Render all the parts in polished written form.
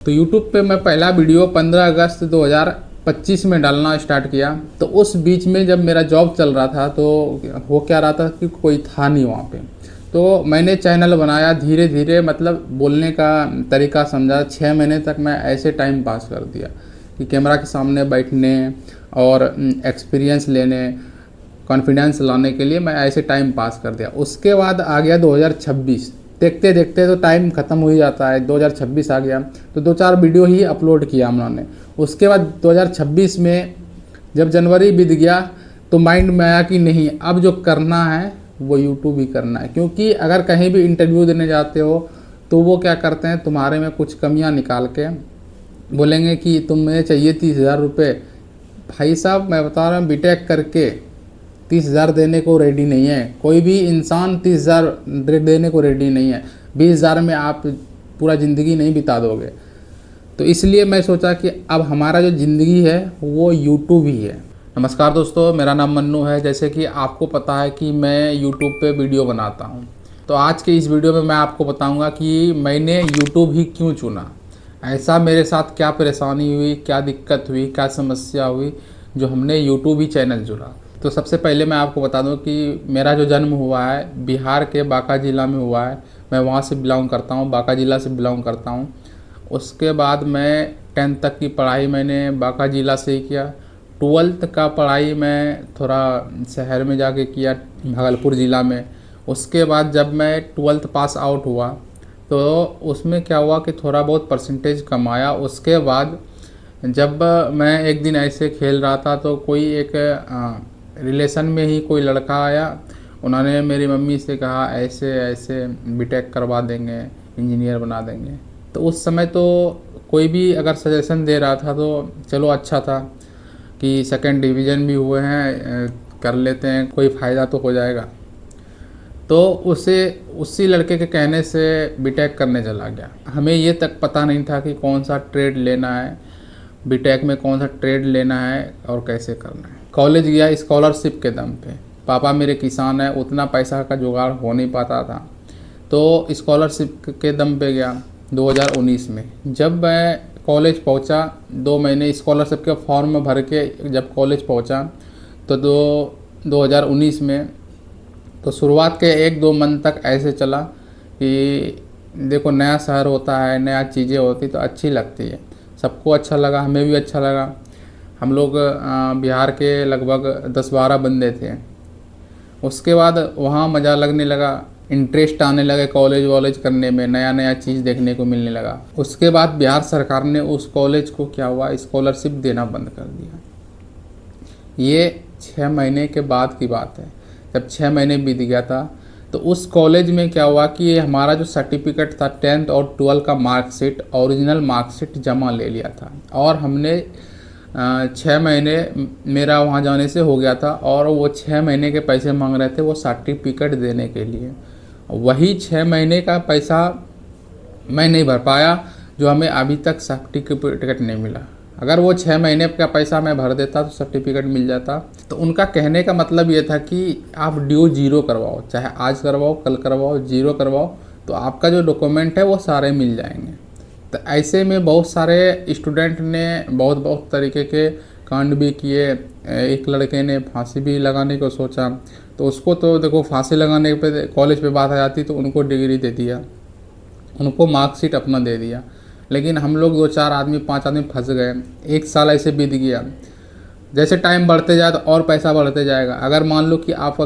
तो YouTube पे मैं पहला वीडियो 15 अगस्त 2025 में डालना स्टार्ट किया। तो उस बीच में जब मेरा जॉब चल रहा था तो हो क्या रहा था कि कोई था नहीं वहाँ पे। तो मैंने चैनल बनाया धीरे धीरे, मतलब बोलने का तरीका समझा। 6 महीने तक मैं ऐसे टाइम पास कर दिया कि कैमरा के सामने बैठने और एक्सपीरियंस लेने, कॉन्फिडेंस लाने के लिए मैं ऐसे टाइम पास कर दिया। उसके बाद आ गया 2026। देखते देखते तो टाइम ख़त्म हो ही जाता है। 2026 आ गया तो 2-4 वीडियो ही अपलोड किया हम लोगों ने। उसके बाद 2026 में जब जनवरी बीत गया तो माइंड में आया कि नहीं, अब जो करना है वो यूट्यूब ही करना है। क्योंकि अगर कहीं भी इंटरव्यू देने जाते हो तो वो क्या करते हैं, तुम्हारे में कुछ कमियां निकाल के बोलेंगे कि तुम्हें चाहिए 30,000 रुपये। भाई साहब मैं बता रहा हूँ, बीटेक करके 30,000 देने को रेडी नहीं है कोई भी इंसान। 30,000 देने को रेडी नहीं है। 20,000 में आप पूरा ज़िंदगी नहीं बिता दोगे। तो इसलिए मैं सोचा कि अब हमारा जो ज़िंदगी है वो यूट्यूब ही है। नमस्कार दोस्तों, मेरा नाम मन्नू है। जैसे कि आपको पता है कि मैं यूट्यूब पे वीडियो बनाता हूँ। तो आज के इस वीडियो में मैं आपको बताऊँगा कि मैंने यूट्यूब ही क्यों चुना। ऐसा मेरे साथ क्या परेशानी हुई, क्या दिक्कत हुई, क्या समस्या हुई जो हमने यूट्यूब ही चैनल चुना। तो सबसे पहले मैं आपको बता दूं कि मेरा जो जन्म हुआ है बिहार के बांका ज़िला में हुआ है। मैं वहाँ से बिलोंग करता हूँ, बांका ज़िला से बिलोंग करता हूँ। उसके बाद मैं 10th तक की पढ़ाई मैंने बांका ज़िला से ही किया। 12th का पढ़ाई मैं थोड़ा शहर में जाके किया, भागलपुर ज़िला में। उसके बाद जब मैं 12th पास आउट हुआ तो उसमें क्या हुआ कि थोड़ा बहुत परसेंटेज कम आया। उसके बाद जब मैं एक दिन ऐसे खेल रहा था तो कोई एक रिलेशन में ही कोई लड़का आया। उन्होंने मेरी मम्मी से कहा ऐसे ऐसे बीटेक करवा देंगे, इंजीनियर बना देंगे। तो उस समय तो कोई भी अगर सजेशन दे रहा था तो चलो अच्छा था कि सेकंड डिवीज़न भी हुए हैं, कर लेते हैं, कोई फ़ायदा तो हो जाएगा। तो उसी लड़के के कहने से बीटेक करने चला गया। हमें ये तक पता नहीं था कि कौन सा ट्रेड लेना है, बीटेक में कौन सा ट्रेड लेना है और कैसे करना है। कॉलेज गया स्कॉलरशिप के दम पे। पापा मेरे किसान हैं, उतना पैसा का जुगाड़ हो नहीं पाता था तो स्कॉलरशिप के दम पे गया 2019 में। जब मैं कॉलेज पहुंचा, 2 महीने स्कॉलरशिप के फॉर्म भर के जब कॉलेज पहुंचा तो 2019 में तो शुरुआत के 1-2 मंथ तक ऐसे चला कि देखो नया शहर होता है, नया चीज़ें होती तो अच्छी लगती है। सबको अच्छा लगा, हमें भी अच्छा लगा। हम लोग बिहार के लगभग 10-12 बंदे थे। उसके बाद वहाँ मज़ा लगने लगा, इंटरेस्ट आने लगे कॉलेज वॉलेज करने में, नया नया चीज़ देखने को मिलने लगा। उसके बाद बिहार सरकार ने उस कॉलेज को क्या हुआ, स्कॉलरशिप देना बंद कर दिया। ये 6 महीने के बाद की बात है। जब 6 महीने बीत गया था तो उस कॉलेज में क्या हुआ कि हमारा जो सर्टिफिकेट था 10th और 12th का मार्कशीट, ओरिजिनल मार्कशीट जमा ले लिया था। और हमने 6 महीने मेरा वहाँ जाने से हो गया था और वो 6 महीने के पैसे मांग रहे थे वो सर्टिफिकेट देने के लिए। वही 6 महीने का पैसा मैं नहीं भर पाया, जो हमें अभी तक सर्टिफिकेट नहीं मिला। अगर वो 6 महीने का पैसा मैं भर देता तो सर्टिफिकेट मिल जाता। तो उनका कहने का मतलब ये था कि आप ड्यू ज़ीरो करवाओ, चाहे आज करवाओ, कल करवाओ, ज़ीरो करवाओ, तो आपका जो डॉक्यूमेंट है वो सारे मिल जाएंगे। तो ऐसे में बहुत सारे स्टूडेंट ने बहुत तरीके के कांड भी किए। एक लड़के ने फांसी भी लगाने को सोचा तो उसको तो देखो फांसी लगाने पे कॉलेज पे बात आ जाती तो उनको डिग्री दे दिया, उनको मार्कशीट अपना दे दिया। लेकिन हम लोग 2-4 आदमी 5 आदमी फंस गए। 1 साल ऐसे बीत गया। जैसे टाइम बढ़ते जाए तो और पैसा बढ़ते जाएगा। अगर मान लो कि आप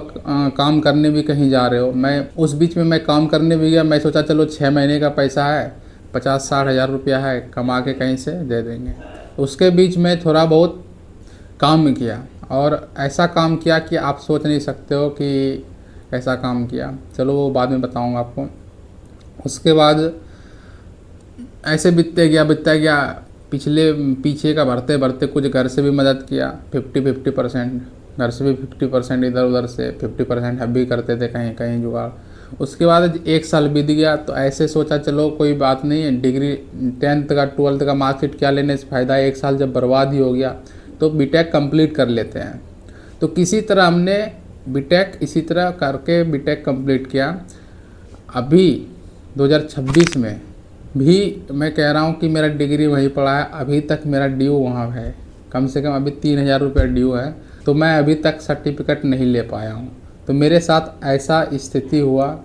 काम करने भी कहीं जा रहे हो, मैं उस बीच में मैं काम करने भी गया। मैं सोचा चलो 6 महीने का पैसा है, 50-60 हज़ार रुपया है, कमा के कहीं से दे देंगे। उसके बीच में थोड़ा बहुत काम किया और ऐसा काम किया कि आप सोच नहीं सकते हो कि कैसा काम किया। चलो वो बाद में बताऊँगा आपको। उसके बाद ऐसे बीतते गया पीछे का भरते भरते कुछ घर से भी मदद किया, 50-50%। घर से भी 50%, इधर उधर से 50% हम भी करते थे कहीं कहीं जुगाड़। उसके बाद 1 साल बीत गया तो ऐसे सोचा चलो कोई बात नहीं है, डिग्री 10th का 12th का मार्कशीट क्या लेने से फ़ायदा है। 1 साल जब बर्बाद ही हो गया तो बीटेक कंप्लीट कर लेते हैं। तो किसी तरह हमने बीटेक इसी तरह करके बीटेक कंप्लीट किया। अभी 2026 में भी मैं कह रहा हूँ कि मेरा डिग्री वहीं पड़ा है, अभी तक मेरा ड्यू वहाँ है, कम से कम अभी 3,000 रुपये ड्यू है, तो मैं अभी तक सर्टिफिकेट नहीं ले पाया हूँ। तो मेरे साथ ऐसा स्थिति हुआ,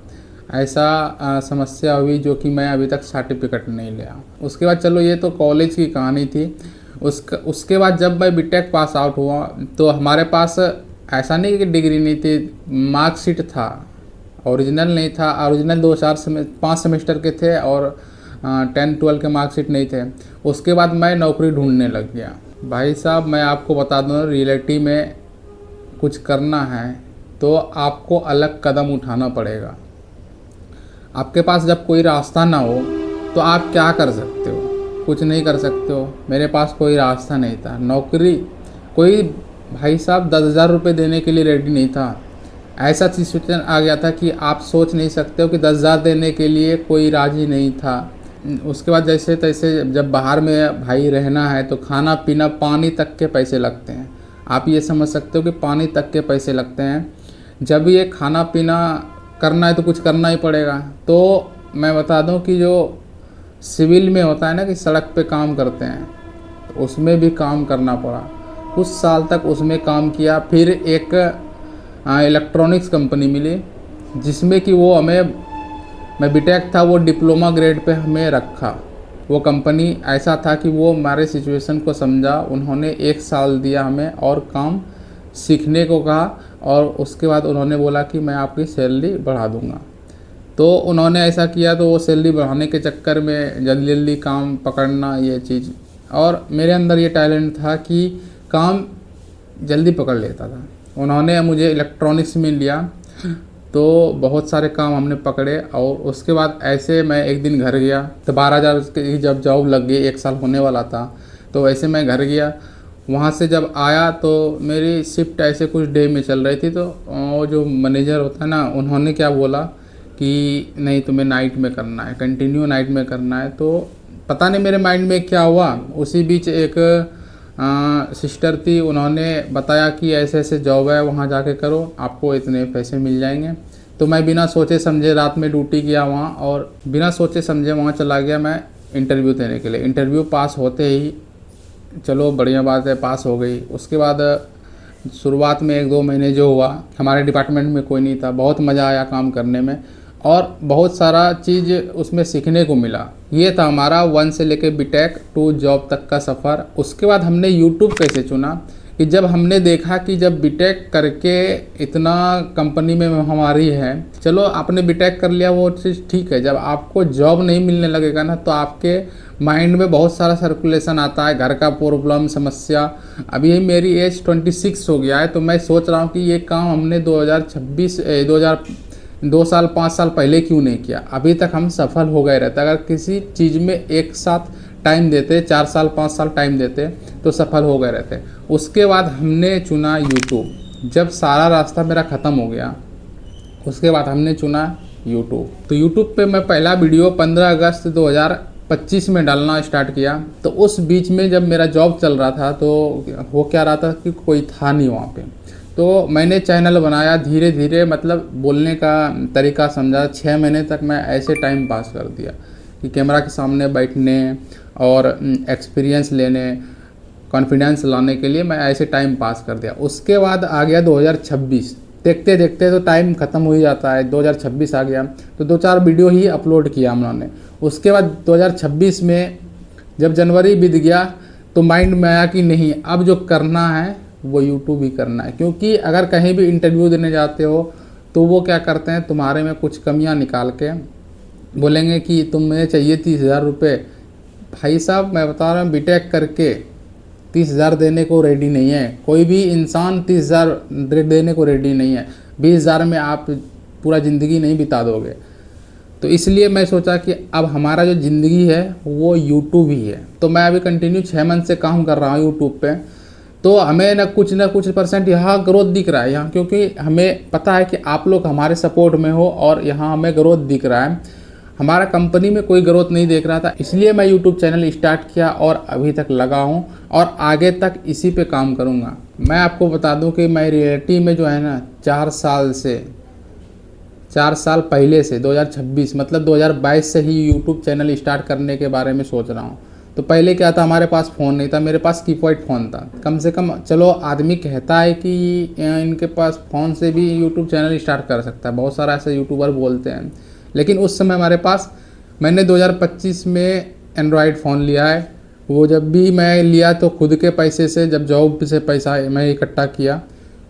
ऐसा समस्या हुई जो कि मैं अभी तक सर्टिफिकेट नहीं लिया। उसके बाद चलो ये तो कॉलेज की कहानी थी। उसके बाद जब मैं बीटेक पास आउट हुआ तो हमारे पास ऐसा नहीं कि डिग्री नहीं थी, मार्कशीट था, ओरिजिनल नहीं था। ओरिजिनल 5 सेमेस्टर के थे और 10-12 के मार्कशीट नहीं थे। उसके बाद मैं नौकरी ढूंढने लग गया। भाई साहब मैं आपको बता दूँ, रियलिटी में कुछ करना है तो आपको अलग कदम उठाना पड़ेगा। आपके पास जब कोई रास्ता ना हो तो आप क्या कर सकते हो? कुछ नहीं कर सकते हो। मेरे पास कोई रास्ता नहीं था, नौकरी कोई भाई साहब 10,000 रुपये देने के लिए रेडी नहीं था। ऐसा सिचुएशन आ गया था कि आप सोच नहीं सकते हो कि 10,000 देने के लिए कोई राजी नहीं था। उसके बाद जैसे तैसे जब बाहर में भाई रहना है तो खाना पीना पानी तक के पैसे लगते हैं। आप ये समझ सकते हो कि पानी तक के पैसे लगते हैं। जब ये खाना पीना करना है तो कुछ करना ही पड़ेगा। तो मैं बता दूं कि जो सिविल में होता है ना कि सड़क पे काम करते हैं, तो उसमें भी काम करना पड़ा। कुछ साल तक उसमें काम किया। फिर एक इलेक्ट्रॉनिक्स कंपनी मिली जिसमें कि वो हमें, मैं बीटेक था, वो डिप्लोमा ग्रेड पे हमें रखा। वो कंपनी ऐसा था कि वो हमारे सिचुएशन को समझा, उन्होंने 1 साल दिया हमें और काम सीखने को कहा, और उसके बाद उन्होंने बोला कि मैं आपकी सैलरी बढ़ा दूंगा। तो उन्होंने ऐसा किया, तो वो सैलरी बढ़ाने के चक्कर में जल्दी जल्दी काम पकड़ना ये चीज़, और मेरे अंदर ये टैलेंट था कि काम जल्दी पकड़ लेता था। उन्होंने मुझे इलेक्ट्रॉनिक्स में लिया तो बहुत सारे काम हमने पकड़े। और उसके बाद ऐसे मैं एक दिन घर गया तो 12,000 की जब जॉब लग गई, 1 साल होने वाला था, तो वैसे मैं घर गया। वहाँ से जब आया तो मेरी शिफ्ट ऐसे कुछ डे में चल रही थी, तो वो जो मैनेजर होता है ना, उन्होंने क्या बोला कि नहीं तुम्हें नाइट में करना है, कंटिन्यू नाइट में करना है। तो पता नहीं मेरे माइंड में क्या हुआ, उसी बीच एक सिस्टर थी, उन्होंने बताया कि ऐसे ऐसे जॉब है, वहाँ जाके करो, आपको इतने पैसे मिल जाएंगे। तो मैं बिना सोचे समझे रात में ड्यूटी किया वहाँ, और बिना सोचे समझे वहाँ चला गया मैं इंटरव्यू देने के लिए। इंटरव्यू पास होते ही चलो बढ़िया बात है, पास हो गई। उसके बाद शुरुआत में 1-2 महीने जो हुआ, हमारे डिपार्टमेंट में कोई नहीं था, बहुत मज़ा आया काम करने में और बहुत सारा चीज़ उसमें सीखने को मिला। ये था हमारा 1 से लेके बीटेक 2 जॉब तक का सफ़र। उसके बाद हमने यूट्यूब कैसे चुना कि जब हमने देखा कि जब बीटेक करके इतना कंपनी में हमारी है, चलो आपने बीटेक कर लिया वो चीज़ ठीक है, जब आपको जॉब नहीं मिलने लगेगा ना तो आपके माइंड में बहुत सारा सर्कुलेशन आता है, घर का प्रॉब्लम, समस्या। अभी मेरी एज 26 हो गया है, तो मैं सोच रहा हूँ कि ये काम हमने 2 साल 5 साल पहले क्यों नहीं किया, अभी तक हम सफल हो गए रहते। अगर किसी चीज़ में एक साथ टाइम देते, 4 साल 5 साल टाइम देते तो सफल हो गए रहते। उसके बाद हमने चुना यूट्यूब। जब सारा रास्ता मेरा ख़त्म हो गया, उसके बाद हमने चुना यूट्यूब। तो यूट्यूब पे मैं पहला वीडियो 15 अगस्त 2025 में डालना स्टार्ट किया। तो उस बीच में जब मेरा जॉब चल रहा था तो हो क्या रहा था कि कोई था नहीं वहाँ पे। तो मैंने चैनल बनाया धीरे धीरे, मतलब बोलने का तरीका समझा। 6 महीने तक मैं ऐसे टाइम पास कर दिया कि कैमरा के सामने बैठने और एक्सपीरियंस लेने, कॉन्फिडेंस लाने के लिए मैं ऐसे टाइम पास कर दिया। उसके बाद आ गया 2026। देखते देखते तो टाइम ख़त्म हो ही जाता है, 2026 आ गया तो 2-4 वीडियो ही अपलोड किया हम लोगों ने। उसके बाद 2026 में जब जनवरी बीत गया तो माइंड में आया कि नहीं, अब जो करना है वो यूट्यूब ही करना है। क्योंकि अगर कहीं भी इंटरव्यू देने जाते हो तो वो क्या करते हैं, तुम्हारे में कुछ कमियां निकाल के बोलेंगे कि तुम्हें चाहिए 30,000 रुपये। भाई साहब मैं बता रहा हूँ, बीटेक करके 30,000 देने को रेडी नहीं है कोई भी इंसान। 30,000 देने को रेडी नहीं है। 20,000 में आप पूरा ज़िंदगी नहीं बिता दोगे। तो इसलिए मैं सोचा कि अब हमारा जो ज़िंदगी है वो यूट्यूब ही है। तो मैं अभी कंटिन्यू 6 मंथ से काम कर रहा हूँ यूट्यूब पे। तो हमें ना कुछ परसेंट यहाँ ग्रोथ दिख रहा है यहाँ, क्योंकि हमें पता है कि आप लोग हमारे सपोर्ट में हो और यहाँ हमें ग्रोथ दिख रहा है। हमारा कंपनी में कोई ग्रोथ नहीं देख रहा था, इसलिए मैं यूट्यूब चैनल स्टार्ट किया और अभी तक लगा हूँ और आगे तक इसी पे काम करूँगा। मैं आपको बता दूँ कि मैं रियलिटी में जो है ना 4 साल से 4 साल पहले से 2026 मतलब 2022 से ही यूट्यूब चैनल स्टार्ट करने के बारे में सोच रहा हूँ। तो पहले क्या था, हमारे पास फ़ोन नहीं था, मेरे पास कीपैड फ़ोन था। कम से कम चलो आदमी कहता है कि इनके पास फ़ोन से भी यूट्यूब चैनल स्टार्ट कर सकता है, बहुत सारा ऐसे यूट्यूबर बोलते हैं। लेकिन उस समय हमारे पास, मैंने 2025 में एंड्रॉयड फ़ोन लिया है। वो जब भी मैं लिया तो खुद के पैसे से, जब जॉब से पैसा मैं इकट्ठा किया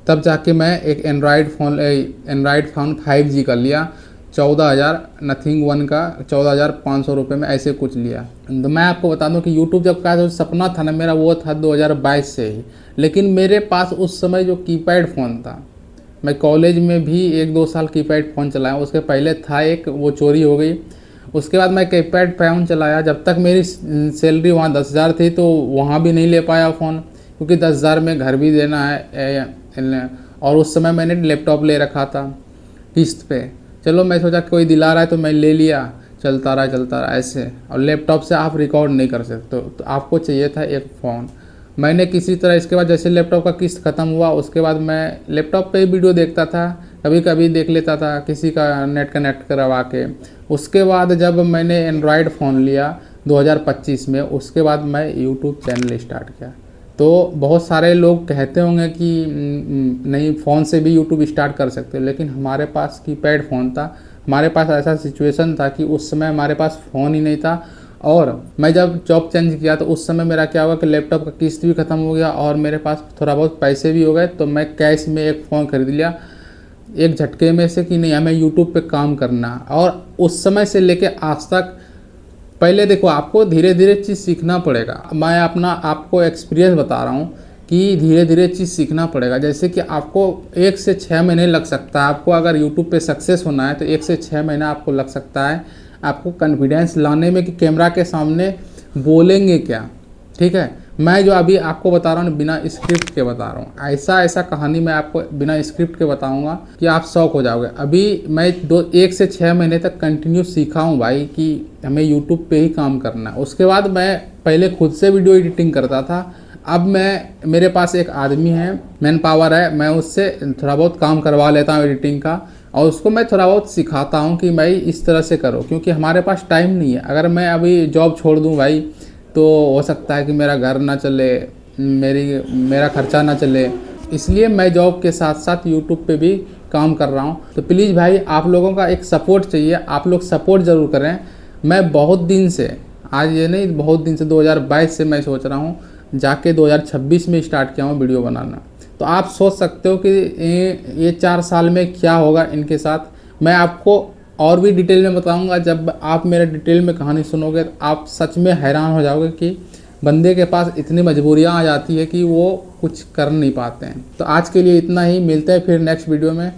तब जाके मैं एक एंड्रॉयड फ़ोन 5G का लिया। 14,000 नथिंग वन का 14,500 रुपये में ऐसे कुछ लिया। तो मैं आपको बता दूं कि यूट्यूब जब का जो सपना था ना मेरा, वो था 2022 से ही। लेकिन मेरे पास उस समय जो कीपैड फ़ोन था, मैं कॉलेज में भी 1-2 साल कीपैड फ़ोन चलाया। उसके पहले था एक, वो चोरी हो गई। उसके बाद मैं कीपैड फ़ोन चलाया, जब तक मेरी सैलरी वहाँ 10,000 थी तो वहाँ भी नहीं ले पाया फ़ोन, क्योंकि 10,000 में घर भी देना है। और उस समय मैंने लैपटॉप ले रखा था किस्त पे। चलो मैं सोचा कोई दिला रहा है तो मैं ले लिया, चलता रहा ऐसे। और लैपटॉप से आप रिकॉर्ड नहीं कर सकते, तो आपको चाहिए था एक फ़ोन। मैंने किसी तरह, इसके बाद जैसे लैपटॉप का किस्त ख़त्म हुआ, उसके बाद मैं लैपटॉप पे वीडियो देखता था, कभी कभी देख लेता था किसी का नेट कनेक्ट करवा के। उसके बाद जब मैंने एंड्रॉयड फ़ोन लिया 2025 में, उसके बाद मैं यूट्यूब चैनल स्टार्ट किया। तो बहुत सारे लोग कहते होंगे कि नहीं, फ़ोन से भी यूट्यूब स्टार्ट कर सकते हो, लेकिन हमारे पास कीपैड फ़ोन था। हमारे पास ऐसा सिचुएशन था कि उस समय हमारे पास फ़ोन ही नहीं था। और मैं जब जॉब चेंज किया तो उस समय मेरा क्या हुआ कि लैपटॉप का किस्त भी ख़त्म हो गया और मेरे पास थोड़ा बहुत पैसे भी हो गए। तो मैं कैश में एक फ़ोन खरीद लिया एक झटके में से कि नहीं, हमें यूट्यूब पे काम करना। और उस समय से लेके आज तक, पहले देखो आपको धीरे धीरे चीज़ सीखना पड़ेगा। मैं अपना आपको एक्सपीरियंस बता रहा हूँ कि धीरे धीरे चीज़ सीखना पड़ेगा। जैसे कि आपको 1 से 6 महीने लग सकता है। आपको अगर यूट्यूब पे सक्सेस होना है तो 1 से 6 महीना आपको लग सकता है, आपको कॉन्फिडेंस लाने में कि कैमरा के सामने बोलेंगे क्या। ठीक है, मैं जो अभी आपको बता रहा हूँ बिना स्क्रिप्ट के बता रहा हूँ। ऐसा कहानी मैं आपको बिना स्क्रिप्ट के बताऊँगा कि आप शौक हो जाओगे। अभी मैं 1 से 6 महीने तक कंटिन्यू सीखा हूँ भाई कि हमें यूट्यूब पे ही काम करना है। उसके बाद मैं पहले खुद से वीडियो एडिटिंग करता था। अब मेरे पास एक आदमी है, मैन पावर है, मैं उससे थोड़ा बहुत काम करवा लेता हूँ एडिटिंग का। और उसको मैं थोड़ा बहुत सिखाता हूँ कि भाई इस तरह से करो, क्योंकि हमारे पास टाइम नहीं है। अगर मैं अभी जॉब छोड़ दूँ भाई, तो हो सकता है कि मेरा घर ना चले, मेरा खर्चा ना चले। इसलिए मैं जॉब के साथ साथ यूट्यूब पे भी काम कर रहा हूँ। तो प्लीज़ भाई, आप लोगों का एक सपोर्ट चाहिए, आप लोग सपोर्ट ज़रूर करें। मैं बहुत दिन से, आज ये नहीं, बहुत दिन से 2022 से मैं सोच रहा हूँ, जाके 2026 में स्टार्ट किया हूँ वीडियो बनाना। तो आप सोच सकते हो कि ये 4 साल में क्या होगा इनके साथ। मैं आपको और भी डिटेल में बताऊंगा। जब आप मेरे डिटेल में कहानी सुनोगे तो आप सच में हैरान हो जाओगे कि बंदे के पास इतनी मजबूरियां आ जाती है कि वो कुछ कर नहीं पाते हैं। तो आज के लिए इतना ही, मिलते हैं फिर नेक्स्ट वीडियो में।